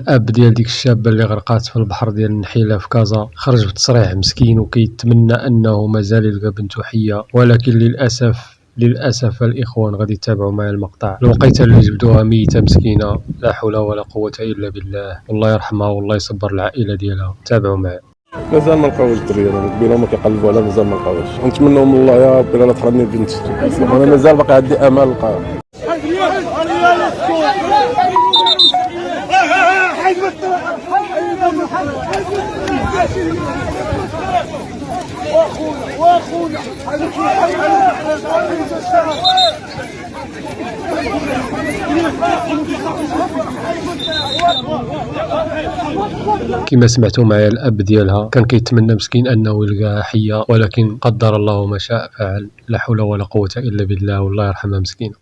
الاب ديال ديك الشابه اللي غرقات في البحر ديال النحيله في كازا خرج بتصريح مسكين وكيتمنى انه مازال يلقى بنته حيه، ولكن للاسف الاخوان غادي يتابعوا معايا المقطع. الوقيته اللي جبدوها ميته مسكينه، لا حول ولا قوه الا بالله، والله يرحمها والله يصبر العائله ديالها. تابعوا معايا. مازال ما لقاوش الدريه، قبيله هما كيقلبوا عليها مازال ما لقاوش. نتمنوا من الله يا ربي لا تحرمني بنتي، انا مازال باقي عندي امل نلقاها. كما سمعتوا معايا الاب ديالها كان كيتمنى مسكين انه يلقاها حيه، ولكن قدر الله ما شاء فعل. لا حول ولا قوه الا بالله، والله يرحمها مسكينه.